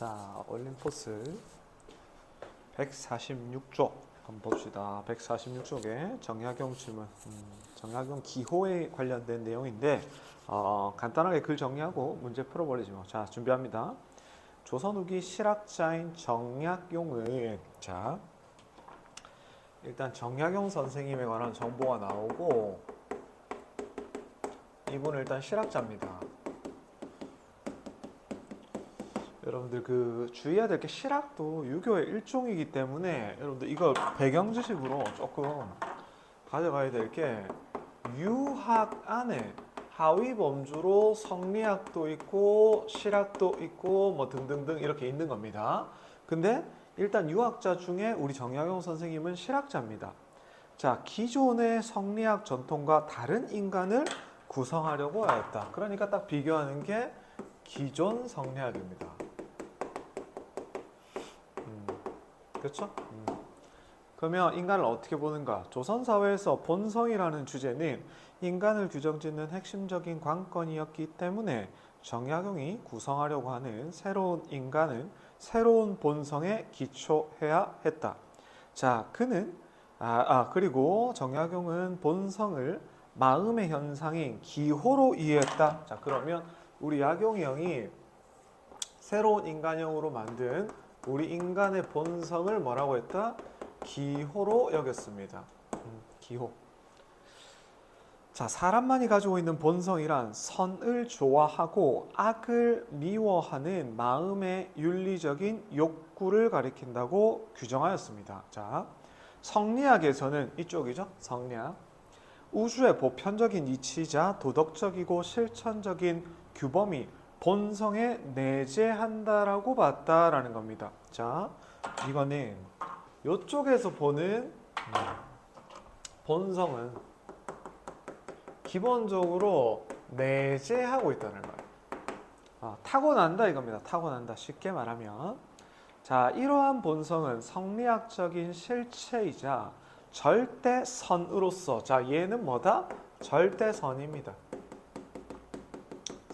자, 올림포스 146쪽 한번 봅시다. 146쪽에 정약용 질문, 정약용 기호에 관련된 내용인데 간단하게 글 정리하고 문제 풀어버리지 뭐. 자, 준비합니다. 조선 후기 실학자인 정약용은, 자, 일단 정약용 선생님에 관한 정보가 나오고, 이분은 일단 실학자입니다. 여러분들 그 주의해야 될 게 실학도 유교의 일종이기 때문에 여러분들 이거 배경 지식으로 조금 가져가야 될 게, 유학 안에 하위 범주로 성리학도 있고 실학도 있고 뭐 등등등 이렇게 있는 겁니다. 근데 일단 유학자 중에 우리 정약용 선생님은 실학자입니다. 자, 기존의 성리학 전통과 다른 인간을 구성하려고 하였다. 그러니까 딱 비교하는 게 기존 성리학입니다. 그렇죠? 그러면 인간을 어떻게 보는가? 조선사회에서 본성이라는 주제는 인간을 규정짓는 핵심적인 관건이었기 때문에 정약용이 구성하려고 하는 새로운 인간은 새로운 본성에 기초해야 했다. 자, 그는 그리고 정약용은 본성을 마음의 현상인 기호로 이해했다. 자, 그러면 우리 약용이 형이 새로운 인간형으로 만든 우리 인간의 본성을 뭐라고 했다? 기호로 여겼습니다. 기호. 자, 사람만이 가지고 있는 본성이란 선을 좋아하고 악을 미워하는 마음의 윤리적인 욕구를 가리킨다고 규정하였습니다. 자, 성리학에서는 이쪽이죠. 성리학. 우주의 보편적인 이치이자 도덕적이고 실천적인 규범이 본성에 내재한다라고 봤다라는 겁니다. 자, 이거는 이쪽에서 보는 본성은 기본적으로 내재하고 있다는 거예요. 타고난다 이겁니다. 타고난다. 쉽게 말하면, 자, 이러한 본성은 성리학적인 실체이자 절대선으로서, 자, 얘는 뭐다? 절대선입니다.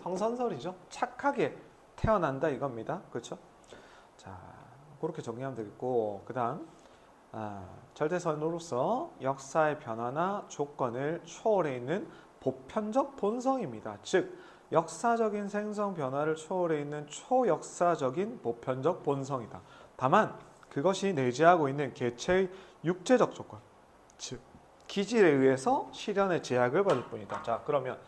성선설이죠. 착하게 태어난다 이겁니다. 그렇죠? 자, 그렇게 정리하면 되겠고, 그 다음 절대선으로서 역사의 변화나 조건을 초월해 있는 보편적 본성입니다. 즉, 역사적인 생성 변화를 초월해 있는 초역사적인 보편적 본성이다. 다만 그것이 내재하고 있는 개체의 육체적 조건, 즉 기질에 의해서 실현의 제약을 받을 뿐이다. 자, 그러면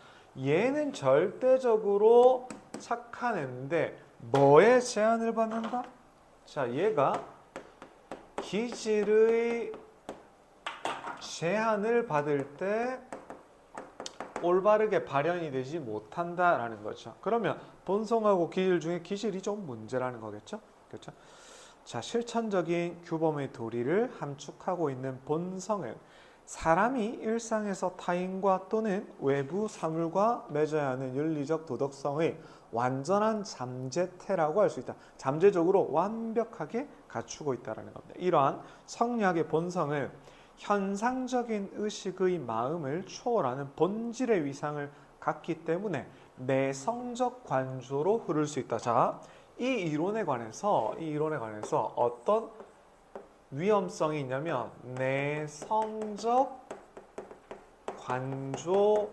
얘는 절대적으로 착한 애인데 뭐에 제한을 받는다? 자, 얘가 기질의 제한을 받을 때 올바르게 발현이 되지 못한다라는 거죠. 그러면 본성하고 기질 중에 기질이 좀 문제라는 거겠죠? 그렇죠? 자, 실천적인 규범의 도리를 함축하고 있는 본성은 사람이 일상에서 타인과 또는 외부 사물과 맺어야 하는 윤리적 도덕성의 완전한 잠재태라고 할 수 있다. 잠재적으로 완벽하게 갖추고 있다는 겁니다. 이러한 성리학의 본성은 현상적인 의식의 마음을 초월하는 본질의 위상을 갖기 때문에 내성적 관조로 흐를 수 있다. 자, 이 이론에 관해서 어떤 위험성이 있냐면 내성적 관조로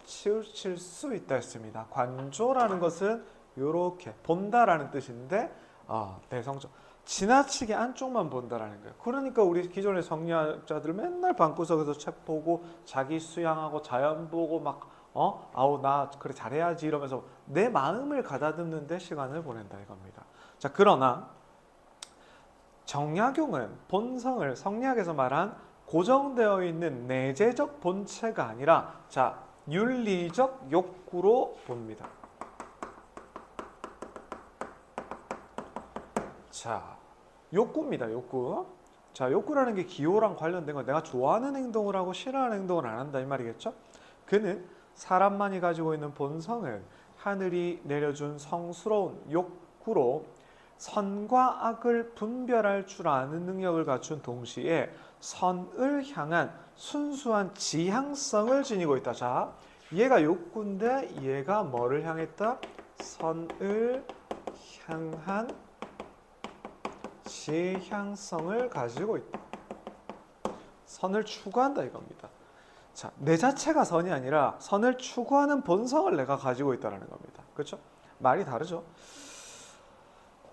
치우칠 수 있다 했습니다. 관조라는 것은 이렇게 본다라는 뜻인데 내성적, 지나치게 안쪽만 본다라는 거예요. 그러니까 우리 기존의 성리학자들 맨날 방구석에서 책 보고 자기 수양하고 자연 보고 막 아우 나 그래 잘해야지 이러면서 내 마음을 가다듬는 데 시간을 보낸다 이겁니다. 자, 그러나 정약용은 본성을 성리학에서 말한 고정되어 있는 내재적 본체가 아니라, 자, 윤리적 욕구로 봅니다. 자, 욕구입니다. 욕구. 자, 욕구라는 게 기호랑 관련된 건 내가 좋아하는 행동을 하고 싫어하는 행동을 안 한다 이 말이겠죠? 그는 사람만이 가지고 있는 본성은 하늘이 내려준 성스러운 욕구로 선과 악을 분별할 줄 아는 능력을 갖춘 동시에 선을 향한 순수한 지향성을 지니고 있다. 자, 얘가 욕구인데 얘가 뭐를 향했다? 선을 향한 지향성을 가지고 있다. 선을 추구한다 이겁니다. 자, 내 자체가 선이 아니라 선을 추구하는 본성을 내가 가지고 있다는 겁니다. 그렇죠? 말이 다르죠?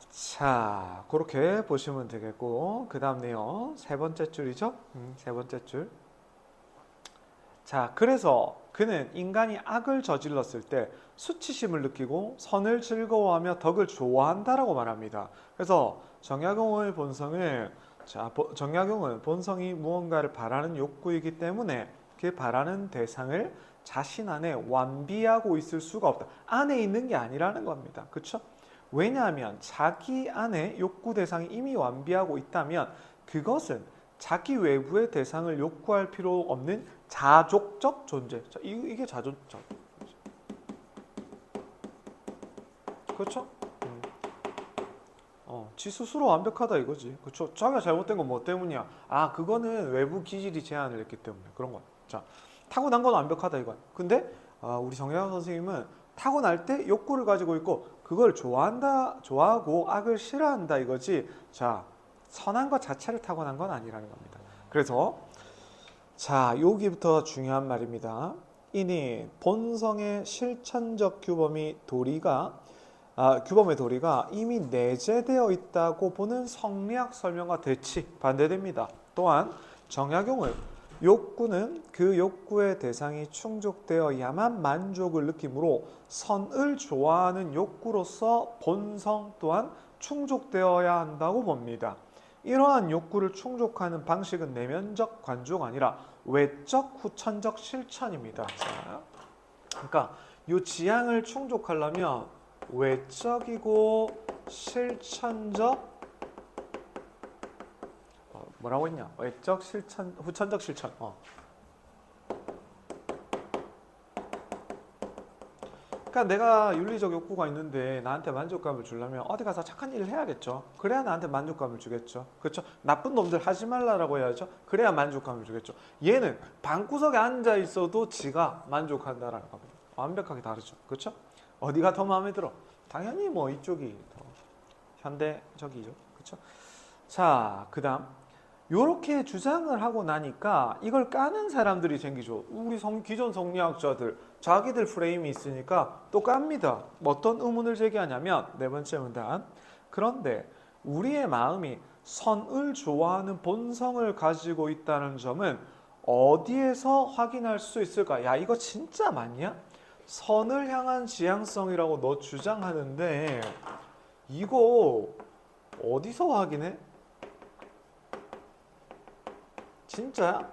자, 그렇게 보시면 되겠고, 그 다음 내용 세 번째 줄이죠? 세 번째 줄. 자, 그래서 그는 인간이 악을 저질렀을 때 수치심을 느끼고 선을 즐거워하며 덕을 좋아한다라고 말합니다. 그래서 정약용의 본성은, 정약용은 본성이 무언가를 바라는 욕구이기 때문에 그 바라는 대상을 자신 안에 완비하고 있을 수가 없다. 안에 있는 게 아니라는 겁니다. 그렇죠? 왜냐하면 자기 안에 욕구 대상이 이미 완비하고 있다면 그것은 자기 외부의 대상을 욕구할 필요 없는 자족적 존재. 자, 이게 자족적. 그렇죠? 지 스스로 완벽하다 이거지. 그렇죠? 자기가 잘못된 건 뭐 때문이야? 아, 그거는 외부 기질이 제한을 했기 때문에 그런 거야. 자, 타고난 건 완벽하다 이거야. 근데 우리 정혜원 선생님은 타고날 때 욕구를 가지고 있고 그걸 좋아하고 악을 싫어한다 이거지. 자, 선한 것 자체를 타고난 건 아니라는 겁니다. 그래서 자, 여기부터 중요한 말입니다. 이니 본성의 실천적 규범의 도리가 이미 내재되어 있다고 보는 성리학 설명과 반대됩니다. 또한 정약용은 욕구는 그 욕구의 대상이 충족되어야만 만족을 느끼므로 선을 좋아하는 욕구로서 본성 또한 충족되어야 한다고 봅니다. 이러한 욕구를 충족하는 방식은 내면적 관조가 아니라 외적 후천적 실천입니다. 자, 그러니까 이 지향을 충족하려면 외적이고 실천적 뭐라고 했냐? 외적 실천, 후천적 실천. 그러니까 내가 윤리적 욕구가 있는데 나한테 만족감을 주려면 어디 가서 착한 일을 해야겠죠. 그래야 나한테 만족감을 주겠죠. 그렇죠? 나쁜 놈들 하지 말라라고 해야죠. 그래야 만족감을 주겠죠. 얘는 방구석에 앉아 있어도 지가 만족한다라는 겁니다. 완벽하게 다르죠. 그렇죠? 어디가 더 마음에 들어? 당연히 뭐 이쪽이 더 현대적이죠. 그렇죠? 자, 그다음 요렇게 주장을 하고 나니까 이걸 까는 사람들이 생기죠. 우리 기존 성리학자들 자기들 프레임이 있으니까 또 깝니다. 어떤 의문을 제기하냐면 네 번째 문단. 그런데 우리의 마음이 선을 좋아하는 본성을 가지고 있다는 점은 어디에서 확인할 수 있을까? 야, 이거 진짜 맞냐? 선을 향한 지향성이라고 너 주장하는데 이거 어디서 확인해? 진짜야?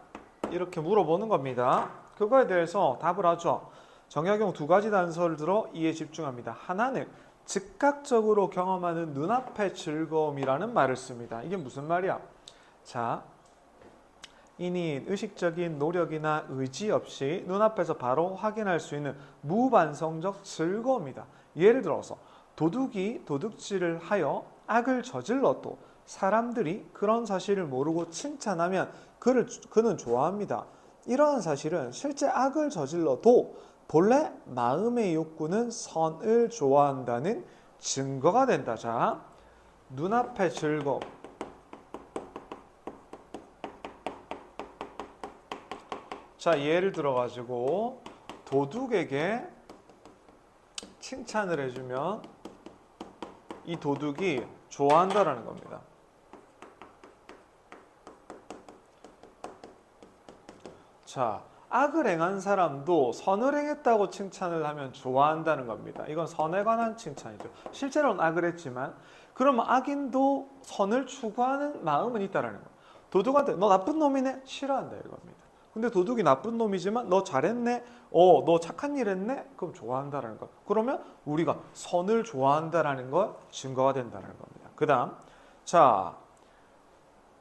이렇게 물어보는 겁니다. 그거에 대해서 답을 하죠. 정약용 두 가지 단서를 들어 이에 집중합니다. 하나는 즉각적으로 경험하는 눈앞의 즐거움이라는 말을 씁니다. 이게 무슨 말이야? 자, 이니 의식적인 노력이나 의지 없이 눈앞에서 바로 확인할 수 있는 무반성적 즐거움이다. 예를 들어서 도둑이 도둑질을 하여 악을 저질러도 사람들이 그런 사실을 모르고 칭찬하면 그는 좋아합니다. 이러한 사실은 실제 악을 저질러도 본래 마음의 욕구는 선을 좋아한다는 증거가 된다. 자, 눈앞의 즐거움. 자, 예를 들어가지고 도둑에게 칭찬을 해주면 이 도둑이 좋아한다라는 겁니다. 자, 악을 행한 사람도 선을 행했다고 칭찬을 하면 좋아한다는 겁니다. 이건 선에 관한 칭찬이죠. 실제로는 악을 했지만 그러면 악인도 선을 추구하는 마음은 있다라는 거예요. 도둑한테 너 나쁜 놈이네? 싫어한다 이겁니다. 근데 도둑이 나쁜 놈이지만 너 잘했네? 너 착한 일 했네? 그럼 좋아한다라는 거. 그러면 우리가 선을 좋아한다라는 거 증거가 된다는 겁니다.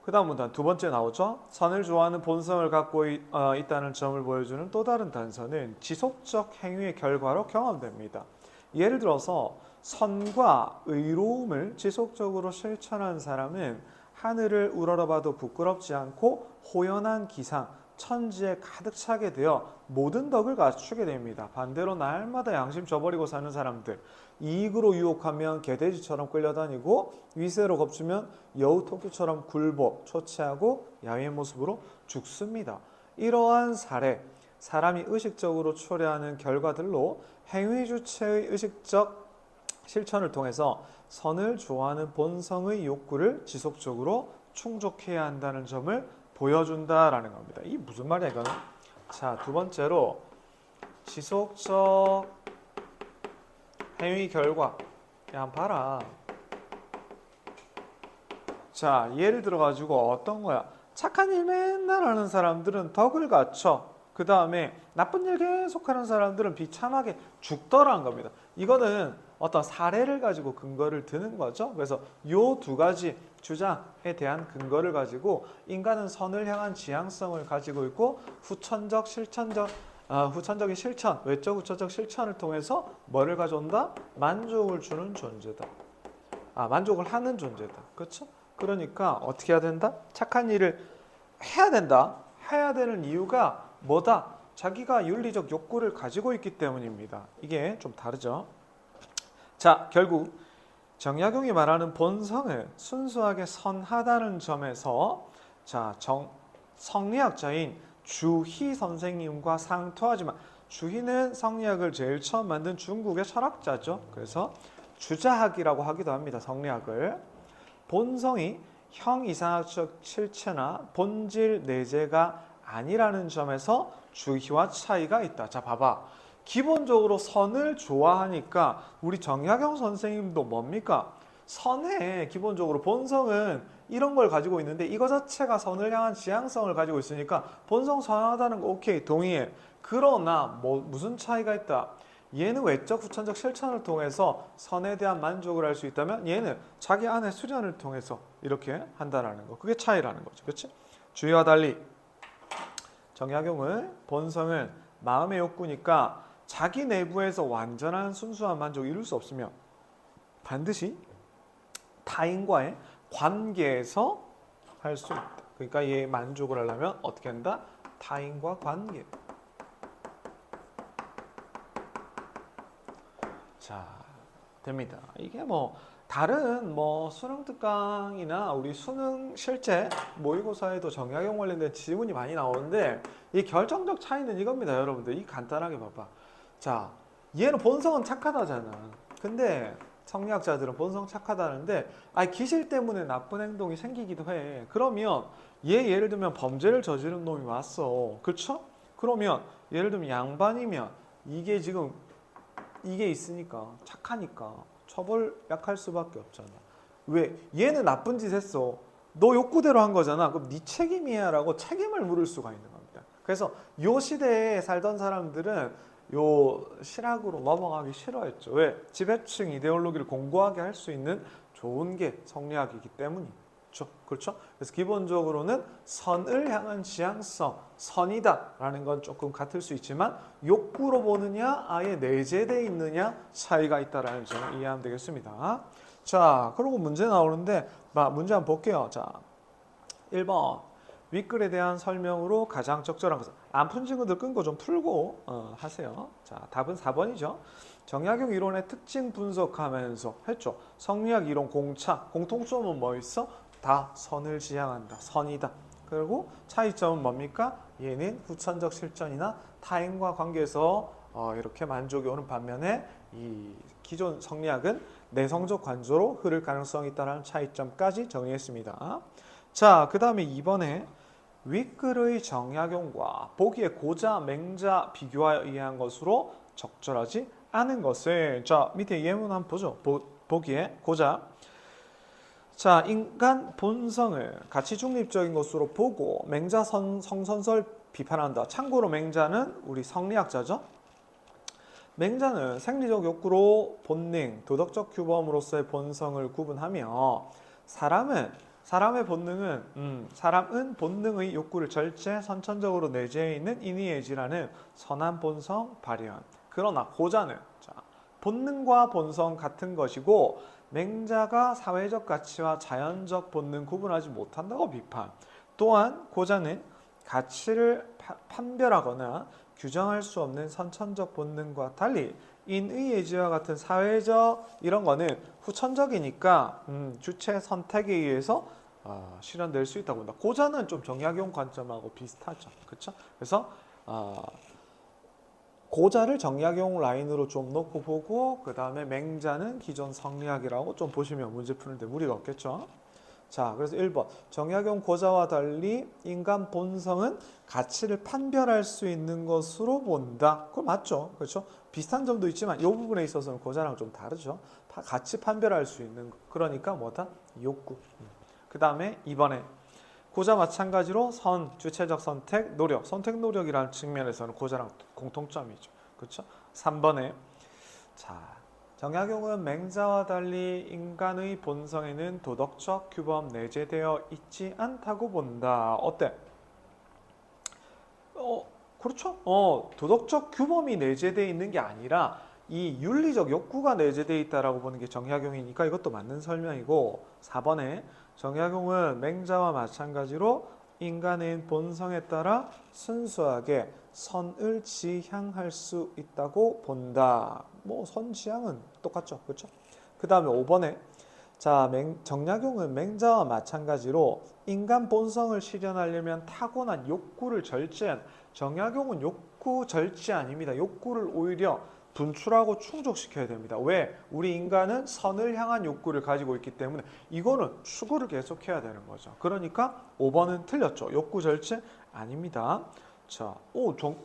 그다음 문단 두 번째 나오죠. 선을 좋아하는 본성을 갖고 있다는 점을 보여주는 또 다른 단서는 지속적 행위의 결과로 경험됩니다. 예를 들어서 선과 의로움을 지속적으로 실천한 사람은 하늘을 우러러봐도 부끄럽지 않고 호연한 기상, 천지에 가득 차게 되어 모든 덕을 갖추게 됩니다. 반대로 날마다 양심 저버리고 사는 사람들, 이익으로 유혹하면 개돼지처럼 끌려다니고 위세로 겁주면 여우 토끼처럼 굴복, 초췌하고 야위의 모습으로 죽습니다. 이러한 사례, 사람이 의식적으로 초래하는 결과들로 행위 주체의 의식적 실천을 통해서 선을 좋아하는 본성의 욕구를 지속적으로 충족해야 한다는 점을 보여준다라는 겁니다. 이게 무슨 말이야 이거는? 자, 두 번째로 지속적 행위 결과. 야, 한번 봐라. 자, 예를 들어 가지고 어떤 거야? 착한 일 맨날 하는 사람들은 덕을 갖춰. 그 다음에 나쁜 일 계속 하는 사람들은 비참하게 죽더라는 겁니다. 이거는 어떤 사례를 가지고 근거를 드는 거죠. 그래서 요 두 가지 주장에 대한 근거를 가지고 인간은 선을 향한 지향성을 가지고 있고 후천적인 실천, 외적 후천적 실천을 통해서 뭐를 가져온다? 만족을 주는 존재다. 만족을 하는 존재다. 그렇죠? 그러니까 어떻게 해야 된다? 착한 일을 해야 된다. 해야 되는 이유가 뭐다? 자기가 윤리적 욕구를 가지고 있기 때문입니다. 이게 좀 다르죠. 자, 결국 정약용이 말하는 본성은 순수하게 선하다는 점에서 자, 성리학자인 주희 선생님과 상투하지만 주희는 성리학을 제일 처음 만든 중국의 철학자죠. 그래서 주자학이라고 하기도 합니다. 성리학을. 본성이 형이상학적 실체나 본질 내재가 아니라는 점에서 주희와 차이가 있다. 자, 봐봐. 기본적으로 선을 좋아하니까 우리 정약용 선생님도 뭡니까? 선해. 기본적으로 본성은 이런 걸 가지고 있는데 이거 자체가 선을 향한 지향성을 가지고 있으니까 본성 선하다는 거 오케이 동의해. 그러나 무슨 차이가 있다? 얘는 외적 후천적 실천을 통해서 선에 대한 만족을 할 수 있다면 얘는 자기 안의 수련을 통해서 이렇게 한다는 거. 그게 차이라는 거죠. 그렇지? 주의와 달리 정약용은 본성은 마음의 욕구니까 자기 내부에서 완전한 순수한 만족을 이룰 수 없으며 반드시 타인과의 관계에서 할 수 있다. 그러니까 얘 만족을 하려면 어떻게 한다? 타인과 관계. 자, 됩니다. 이게 다른 수능 특강이나 우리 수능 실제 모의고사에도 정약용 관련된 지문이 많이 나오는데 이 결정적 차이는 이겁니다, 여러분들. 이 간단하게 봐봐. 자, 얘는 본성은 착하다잖아. 근데 성리학자들은 본성 착하다는데 기실 때문에 나쁜 행동이 생기기도 해. 그러면 얘 예를 들면 범죄를 저지른 놈이 왔어. 그렇죠? 그러면 예를 들면 양반이면 이게 지금 이게 있으니까 착하니까 처벌 약할 수밖에 없잖아. 왜? 얘는 나쁜 짓 했어. 너 욕구대로 한 거잖아. 그럼 네 책임이야 라고 책임을 물을 수가 있는 겁니다. 그래서 요 시대에 살던 사람들은 요 실학으로 넘어가기 싫어했죠. 왜? 지배층 이데올로기를 공고하게 할 수 있는 좋은 게 성리학이기 때문이죠. 그렇죠? 그래서 기본적으로는 선을 향한 지향성, 선이다라는 건 조금 같을 수 있지만 욕구로 보느냐, 아예 내재되어 있느냐 차이가 있다라는 점을 이해하면 되겠습니다. 자, 그리고 문제 나오는데 문제 한번 볼게요. 자, 1번. 윗글에 대한 설명으로 가장 적절한 것은 안 푼 친구들 끈 거 좀 풀고 하세요. 자, 답은 4번이죠. 정약용 이론의 특징 분석하면서 했죠. 성리학 이론 공통점은 뭐 있어? 다 선을 지향한다. 선이다. 그리고 차이점은 뭡니까? 얘는 후천적 실천이나 타인과 관계에서 이렇게 만족이 오는 반면에 이 기존 성리학은 내성적 관조로 흐를 가능성이 있다는 차이점까지 정리했습니다. 자, 그 다음에 2번에 윗글의 정약용과 보기의 고자, 맹자 비교하여 이해한 것으로 적절하지 않은 것을 자, 밑에 예문 한번 보죠. 보기에 고자. 자, 인간 본성을 가치 중립적인 것으로 보고 맹자 성선설 비판한다. 참고로 맹자는 우리 성리학자죠. 맹자는 생리적 욕구로 본능, 도덕적 규범으로서의 본성을 구분하며 사람의 본능은 사람은 본능의 욕구를 절제 선천적으로 내재해 있는 인의예지라는 선한 본성 발현. 그러나 고자는 본능과 본성 같은 것이고 맹자가 사회적 가치와 자연적 본능 구분하지 못한다고 비판. 또한 고자는 가치를 판별하거나 규정할 수 없는 선천적 본능과 달리 인의 예지와 같은 사회적 이런 거는 후천적이니까 주체 선택에 의해서 실현될 수 있다고 본다. 고자는 좀 정약용 관점하고 비슷하죠. 그렇죠? 그래서 고자를 정약용 라인으로 좀 놓고 보고 그 다음에 맹자는 기존 성리학이라고 좀 보시면 문제 푸는데 무리가 없겠죠. 자, 그래서 1번 정약용 고자와 달리 인간 본성은 가치를 판별할 수 있는 것으로 본다. 그거 맞죠? 그렇죠? 비슷한 점도 있지만 이 부분에 있어서는 고자랑 좀 다르죠. 가치 판별할 수 있는 거. 그러니까 뭐다? 욕구. 그 다음에 2번에 고자 마찬가지로 주체적 선택, 노력, 선택 노력이라는 측면에서는 고자랑 공통점이죠. 그렇죠? 3번에 자, 정약용은 맹자와 달리 인간의 본성에는 도덕적 규범 내재되어 있지 않다고 본다. 어때? 그렇죠? 도덕적 규범이 내재되어 있는 게 아니라 이 윤리적 욕구가 내재되어 있다라고 보는 게 정약용이니까 이것도 맞는 설명이고 4번에 정약용은 맹자와 마찬가지로 인간의 본성에 따라 순수하게 선을 지향할 수 있다고 본다. 뭐 선지향은 똑같죠. 그렇죠? 그 다음에 5번에 자, 정약용은 맹자와 마찬가지로 인간 본성을 실현하려면 타고난 욕구를 절제한 정약용은 욕구 절제 아닙니다. 욕구를 오히려 분출하고 충족시켜야 됩니다. 왜? 우리 인간은 선을 향한 욕구를 가지고 있기 때문에 이거는 추구를 계속해야 되는 거죠. 그러니까 5번은 틀렸죠. 욕구 절제 아닙니다. 자,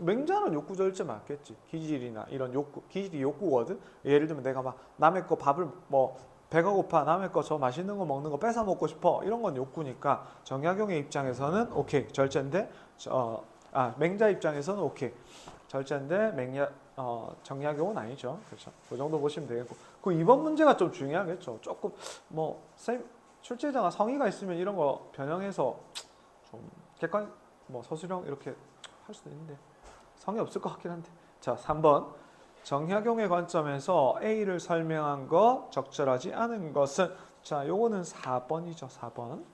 맹자는 욕구 절제 맞겠지. 기질이나 이런 욕구, 기질이 욕구거든. 예를 들면 내가 막 남의 거 밥을 배가 고파 남의 거 저 맛있는 거 먹는 거 뺏어 먹고 싶어 이런 건 욕구니까 정약용의 입장에서는 오케이 절제인데 맹자 입장에서는 오케이 절제인데 정약용은 아니죠. 그렇죠. 그 정도 보시면 되겠고. 그 이번 문제가 좀 중요하겠죠. 조금 출제자가 성의가 있으면 이런 거 변형해서 좀 객관 서술형 이렇게 할 수도 있는데 성의 없을 것 같긴 한데. 자, 3번. 정약용의 관점에서 A를 설명한 것 적절하지 않은 것은 자, 요거는 4번이죠. 4번.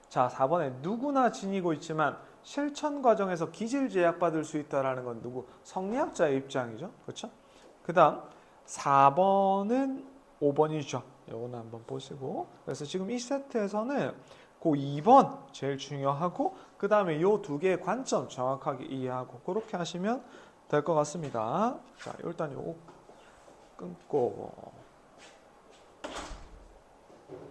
자, 4번에 누구나 지니고 있지만 실천 과정에서 기질 제약받을 수 있다라는 건 누구? 성리학자의 입장이죠. 그렇죠? 그다음 4번은 5번이죠. 요거는 한번 보시고. 그래서 지금 이 세트에서는 그 2번 제일 중요하고 그다음에 요 두 개의 관점 정확하게 이해하고 그렇게 하시면 될 것 같습니다. 자, 일단 요거 끊고